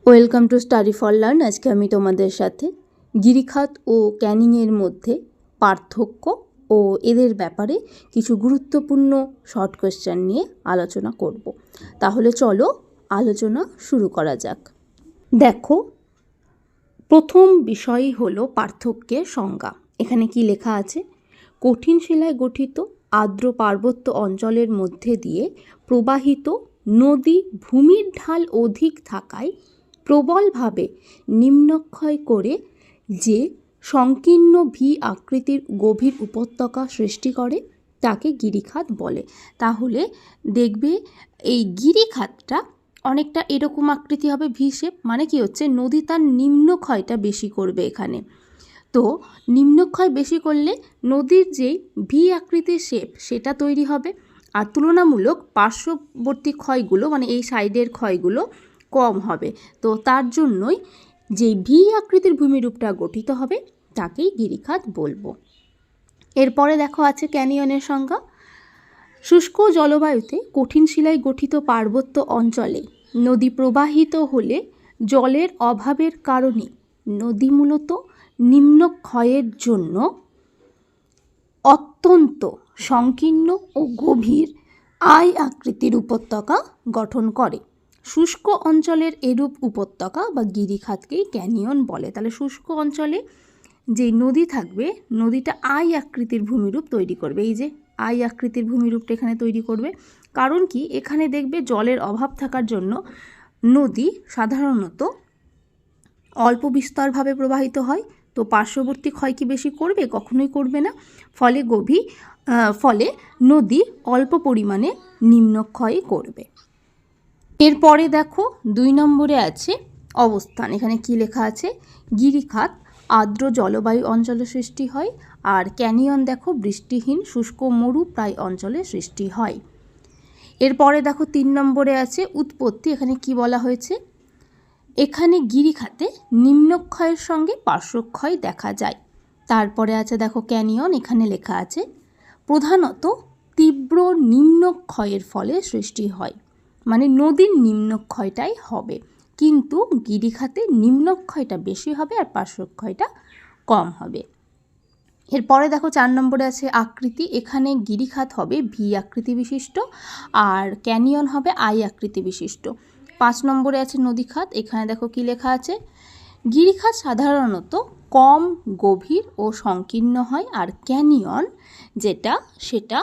Welcome to study for learn. আজকে আমি তোমাদের সাথে গিরিখাত ও ক্যানিংয়ের মধ্যে পার্থক্য ও এদের ব্যাপারে কিছু গুরুত্বপূর্ণ শর্ট কোয়েশ্চেন নিয়ে আলোচনা করব। তাহলে চলো আলোচনা শুরু করা যাক। দেখো, প্রথম বিষয়ই হলো পার্থক্যের সংজ্ঞা। এখানে কি লেখা আছে? কঠিন শিলায় গঠিত আর্দ্র পার্বত্য অঞ্চলের মধ্যে দিয়ে প্রবাহিত নদী ভূমির ঢাল অধিক থাকায় প্রবলভাবে নিম্নক্ষয় করে যে সংকীর্ণ ভি আকৃতির গভীর উপত্যকা সৃষ্টি করে তাকে গিরিখাত বলে। তাহলে দেখবে এই গিরিখাতটা অনেকটা এরকম আকৃতি হবে, ভি শেপ। মানে কি হচ্ছে, নদী তার নিম্নক্ষয়টা বেশি করবে এখানে। তো নিম্নক্ষয় বেশি করলে নদীর যে ভি আকৃতির শেপ সেটা তৈরি হবে, আর তুলনামূলক পার্শ্ববর্তী ক্ষয়গুলো মানে এই সাইডের ক্ষয়গুলো কম হবে। তো তার জন্যই যে ভি আকৃতির ভূমিরূপটা গঠিত হবে তাকেই গিরিখাত বলবো। এরপরে দেখো আছে ক্যানিয়নের সংজ্ঞা। শুষ্ক জলবায়ুতে কঠিন শিলায় গঠিত পার্বত্য অঞ্চলে নদী প্রবাহিত হলে জলের অভাবের কারণে নদী মূলত নিম্নক্ষয়ের জন্য অত্যন্ত সংকীর্ণ ও গভীর আই আকৃতির উপত্যকা গঠন করে। শুষ্ক অঞ্চলের এরূপ উপত্যকা বা গিরিখাতকেই ক্যানিয়ন বলে। তাহলে শুষ্ক অঞ্চলে যে নদী থাকবে, নদীটা আই আকৃতির ভূমিরূপ তৈরি করবে। এই যে আই আকৃতির ভূমিরূপটা এখানে তৈরি করবে। কারণ কি, এখানে দেখবে জলের অভাব থাকার জন্য নদী সাধারণত অল্প বিস্তরভাবে প্রবাহিত হয়। তো পার্শ্ববর্তী ক্ষয় কি বেশি করবে? কখনোই করবে না। ফলে নদী অল্প পরিমাণে নিম্নক্ষয় করবে। এরপরে দেখো 2 নম্বরে আছে অবস্থান। এখানে কি লেখা আছে? গিরিখাত আর্দ্র জলবায়ু অঞ্চলে সৃষ্টি হয়, আর ক্যানিয়ন দেখো বৃষ্টিহীন শুষ্ক মরুপ্রায় অঞ্চলে সৃষ্টি হয়। এরপরে দেখো 3 নম্বরে আছে উৎপত্তি। এখানে কি বলা হয়েছে? এখানে গিরিখাতে নিম্নক্ষয়ের সঙ্গে পার্শ্বক্ষয় দেখা যায়। তারপরে আছে দেখো ক্যানিয়ন। এখানে লেখা আছে প্রধানত তীব্র নিম্নক্ষয়ের ফলে সৃষ্টি হয়। মানে নদীর নিম্নক্ষয়টাই হবে, কিন্তু গিরিখাতে নিম্নক্ষয়টা বেশি হবে আর পার্শ্বক্ষয়টা কম হবে। এরপরে দেখো 4 নম্বরে আছে আকৃতি। এখানে গিরিখাত হবে ভি আকৃতি বিশিষ্ট আর ক্যানিয়ন হবে আই আকৃতি বিশিষ্ট। 5 নম্বরে আছে নদীখাত। এখানে দেখো কি লেখা আছে? গিরিখাত সাধারণত কম গভীর ও সংকীর্ণ হয়, আর ক্যানিয়ন সেটা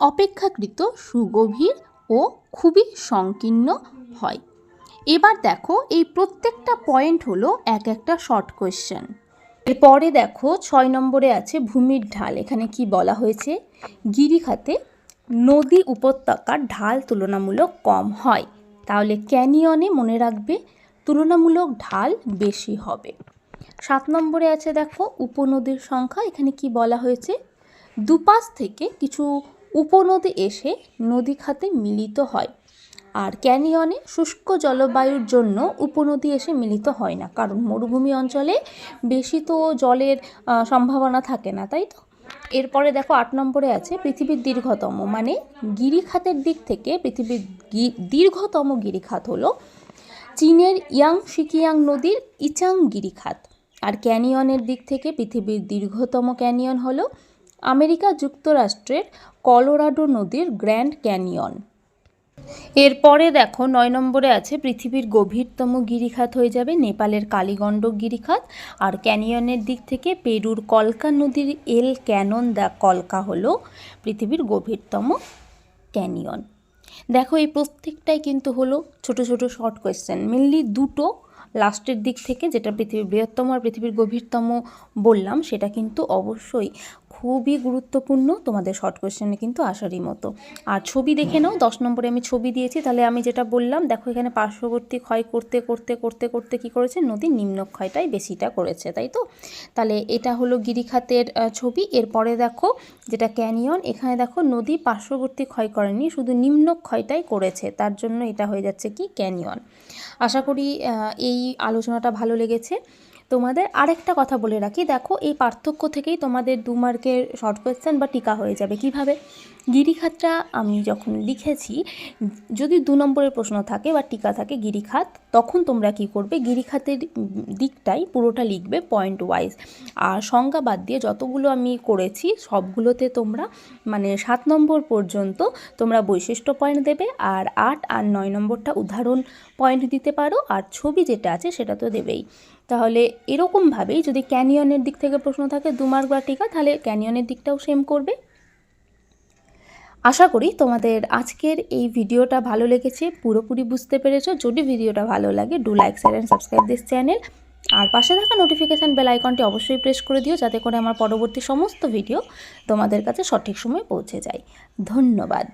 অপেক্ষাকৃত সুগভীর ও খুবই সংকীর্ণ হয়। এবার দেখো এই প্রত্যেকটা পয়েন্ট হলো এক একটা শর্ট কোয়েশ্চেন। এরপরে দেখো 6 নম্বরে আছে ভূমির ঢাল। এখানে কি বলা হয়েছে? গিরিখাতে নদী উপত্যকার ঢাল তুলনামূলক কম হয়। তাহলে ক্যানিয়নে মনে রাখবে তুলনামূলক ঢাল বেশি হবে। 7 নম্বরে আছে দেখো উপনদীর সংখ্যা। এখানে কি বলা হয়েছে? দুপাশ থেকে কিছু উপনদী এসে নদী খাতে মিলিত হয়, আর ক্যানিয়নে শুষ্ক জলবায়ুর জন্য উপনদী এসে মিলিত হয় না, কারণ মরুভূমি অঞ্চলে বেশি তো জলের সম্ভাবনা থাকে না, তাই তো। এরপরে দেখো 8 নম্বরে আছে পৃথিবীর দীর্ঘতম। মানে গিরিখাতের দিক থেকে পৃথিবীর দীর্ঘতম গিরিখাত হলো চীনের ইয়াংশিকিয়াং নদীর ইচাং গিরিখাত, আর ক্যানিয়নের দিক থেকে পৃথিবীর দীর্ঘতম ক্যানিয়ন হলো আমেরিকা যুক্তরাষ্ট্রের কলোরাডো নদীর গ্র্যান্ড ক্যানিয়ন। এরপরে দেখো 9 নম্বরে আছে পৃথিবীর গভীরতম গিরিখাত হয়ে যাবে নেপালের কালীগণ্ডক গিরিখাত, আর ক্যানিয়নের দিক থেকে পেরুর কলকা নদীর এল ক্যানন দ্য কলকা হলো পৃথিবীর গভীরতম ক্যানিয়ন। দেখো এই প্রত্যেকটাই কিন্তু হলো ছোট ছোট শর্ট কোয়েশ্চেন। মেনলি দুটো লাস্টের দিক থেকে, যেটা পৃথিবীর বৃহত্তম আর পৃথিবীর গভীরতম বললাম, সেটা কিন্তু অবশ্যই খুবই গুরুত্বপূর্ণ, তোমাদের শর্ট কোয়েশ্চেনে কিন্তু আসারই মতো। আর ছবি দেখে নাও, 10 নম্বরে আমি ছবি দিয়েছি। তাহলে আমি যেটা বললাম, দেখো এখানে পার্শ্ববর্তী ক্ষয় করতে করতে করতে করতে কী করেছে? নদীর নিম্নক্ষয়টাই বেশিটা করেছে, তাই তো। তাহলে এটা হলো গিরিখাতের ছবি। এরপরে দেখো যেটা ক্যানিয়ন, এখানে দেখো নদী পার্শ্ববর্তী ক্ষয় করেনি, শুধু নিম্নক্ষয়টাই করেছে, তার জন্য এটা হয়ে যাচ্ছে কি ক্যানিয়ন। আশা করি এই আলোচনাটা ভালো লেগেছে। তোমাদের আরেকটা কথা বলে রাখি, দেখো এই পার্থক্য থেকেই তোমাদের 2 মার্কের শর্ট কোয়েশ্চেন বা টিকা হয়ে যাবে। কিভাবে? গিরিখাতটা আমি যখন লিখেছি, যদি 2 নম্বরের প্রশ্ন থাকে বা টিকা থাকে গিরিখাত, তখন তোমরা কি করবে, গিরিখাতের দিকটাই পুরোটা লিখবে পয়েন্ট ওয়াইজ। আর সংজ্ঞা বাদ দিয়ে যতগুলো আমি করেছি সবগুলোতে তোমরা মানে 7 নম্বর পর্যন্ত তোমরা বৈশিষ্ট্য পয়েন্ট দেবে, আর 8 আর 9 নম্বরটা উদাহরণ পয়েন্ট দিতে পারো, আর ছবি যেটা আছে সেটা তো দেবেই। তাহলে এরকমভাবেই যদি ক্যানিয়নের দিক থেকে প্রশ্ন থাকে 2 মার্ক বা টিকা, তাহলে ক্যানিয়নের দিকটাও সেম করবে। আশা করি তোমাদের আজকের এই ভিডিওটা ভালো লেগেছে, পুরোপুরি বুঝতে পেরেছো। যদি ভিডিওটা ভালো লাগে, do like, share and subscribe this channel. আর পাশে থাকা নোটিফিকেশান বেল আইকনটি অবশ্যই প্রেস করে দিও, যাতে করে আমার পরবর্তী সমস্ত ভিডিও তোমাদের কাছে সঠিক সময়ে পৌঁছে যায়। ধন্যবাদ।